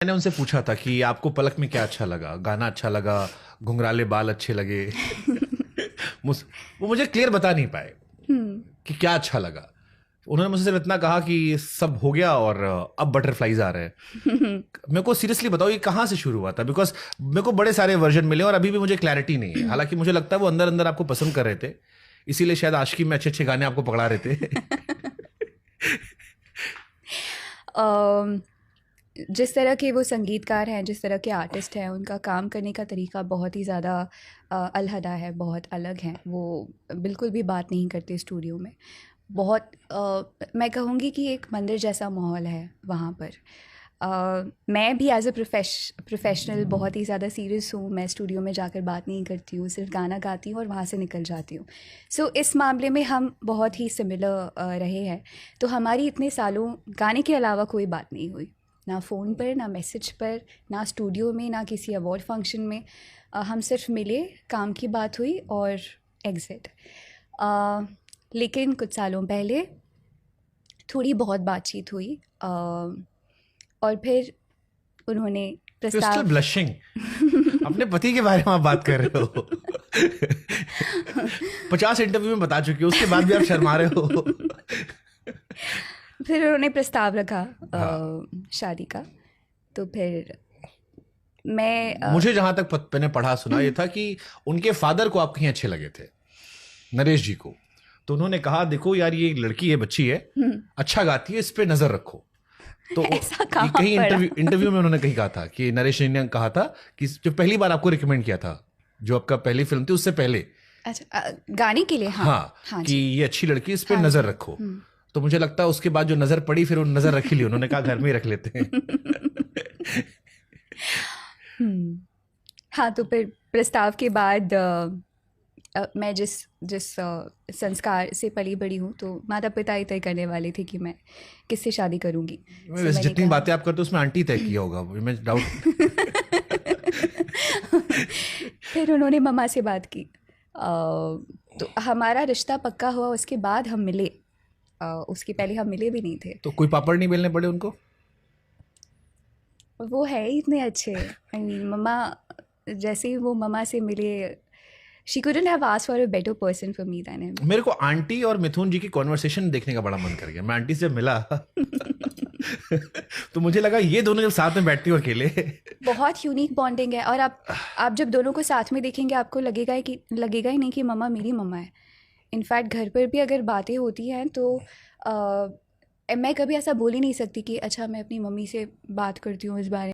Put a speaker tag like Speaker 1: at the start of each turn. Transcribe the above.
Speaker 1: मैंने उनसे पूछा था कि आपको पलक में क्या अच्छा लगा, गाना अच्छा लगा, घुंघराले बाल अच्छे लगे। मुझ- वो मुझे क्लियर बता नहीं पाए कि क्या अच्छा लगा। उन्होंने मुझसे सिर्फ इतना कहा कि सब हो गया और अब बटरफ्लाईज आ रहे हैं। मेरे को सीरियसली बताओ ये कहाँ से शुरू हुआ था, बिकॉज मेरे को बड़े सारे वर्जन मिले और अभी भी मुझे क्लैरिटी नहीं है। हालांकि मुझे लगता है वो अंदर अंदर आपको पसंद कर रहे थे, इसीलिए शायद आशिकी में अच्छे अच्छे गाने आपको पकड़ा रहे थे।
Speaker 2: अम, जिस तरह के वो संगीतकार हैं, जिस तरह के आर्टिस्ट हैं, उनका काम करने का तरीका बहुत ही ज़्यादा अलहदा है, बहुत अलग हैं। वो बिल्कुल भी बात नहीं करते स्टूडियो में। बहुत मैं कहूँगी कि एक मंदिर जैसा माहौल है वहाँ पर। मैं भी एज अ प्रोफेशनल बहुत ही ज़्यादा सीरियस हूँ। मैं स्टूडियो में जाकर बात नहीं करती हूँ, सिर्फ गाना गाती हूँ और वहाँ से निकल जाती हूँ। सो इस मामले में हम बहुत ही सिमिलर रहे हैं। तो हमारी इतने सालों गाने के अलावा कोई बात नहीं हुई, ना फ़ोन पर, ना मैसेज पर, ना स्टूडियो में, ना किसी अवार्ड फंक्शन में। हम सिर्फ मिले, काम की बात हुई और एग्ज़िट। लेकिन कुछ सालों पहले थोड़ी बहुत बातचीत हुई, और फिर उन्होंने
Speaker 1: क्रिस्टल
Speaker 2: प्रस्ताव।
Speaker 1: ब्लशिंग, अपने पति के बारे में आप बात कर रहे हो। 50 इंटरव्यू में बता चुकी हो, उसके बाद भी आप शर्मा रहे हो।
Speaker 2: फिर उन्होंने प्रस्ताव रखा
Speaker 1: हाँ,
Speaker 2: शादी का। तो फिर मैं
Speaker 1: मुझे जहां तक मैंने पढ़ा सुना ये था कि उनके फादर को आप कहीं अच्छे लगे थे, नरेश जी को। तो उन्होंने कहा देखो यार ये लड़की है, बच्ची है, अच्छा गाती है, इस पे नजर रखो। तो
Speaker 2: ऐसा
Speaker 1: ये
Speaker 2: कहाँ
Speaker 1: कहीं
Speaker 2: पड़ा?
Speaker 1: इंटरव्यू में उन्होंने कहीं कहा था कि नरेश जी ने कहा था कि जो पहली बार आपको रिकमेंड किया था, जो आपका पहली फिल्म थी उससे पहले,
Speaker 2: अच्छा, गाने के लिए? हाँ।
Speaker 1: हाँ,
Speaker 2: हाँ
Speaker 1: कि
Speaker 2: जी।
Speaker 1: ये अच्छी लड़की है, इस पे
Speaker 2: हाँ
Speaker 1: नजर
Speaker 2: जी।
Speaker 1: रखो। तो मुझे लगता है उसके बाद जो नजर पड़ी फिर वो नजर रख ही ली उन्होंने, कहा घर में ही रख लेते हैं।
Speaker 2: हम्म। हाँ, तो फिर प्रस्ताव के बाद मैं जिस जिस संस्कार से पली बड़ी हूँ, तो माता पिता ही तय करने वाले थे कि मैं किससे शादी करूँगी। सो
Speaker 1: वैसे
Speaker 2: मैंने
Speaker 1: जितनी
Speaker 2: कहा।
Speaker 1: बातें आप करते हो उसमें आंटी तय किया होगा, मैं डाउट।
Speaker 2: फिर उन्होंने मम्मा से बात की। तो हमारा रिश्ता पक्का हुआ, उसके बाद हम मिले। उसके पहले हम मिले भी नहीं थे।
Speaker 1: तो कोई पापड़ नहीं बेलने पड़े उनको?
Speaker 2: वो है ही इतने अच्छे। आई मीन मम्मा, जैसे ही वो मम्मा से मिले, she couldn't have asked for a better person for me then
Speaker 1: मेरे को आंटी और मिथुन जी की कॉन्वर्सेशन देखने का बड़ा मन कर गया। मैं आंटी से जब मिला तो मुझे लगा ये दोनों जब साथ में बैठती हो अकेले।
Speaker 2: बहुत यूनिक बॉन्डिंग है। और आप जब दोनों को साथ में देखेंगे, आपको लगेगा ही नहीं कि मम्मा मेरी मम्मा है। इनफैक्ट घर पर भी अगर बातें होती हैं तो मैं कभी ऐसा बोल ही नहीं सकती कि अच्छा मैं अपनी मम्मी से बात करती हूँ इस बारे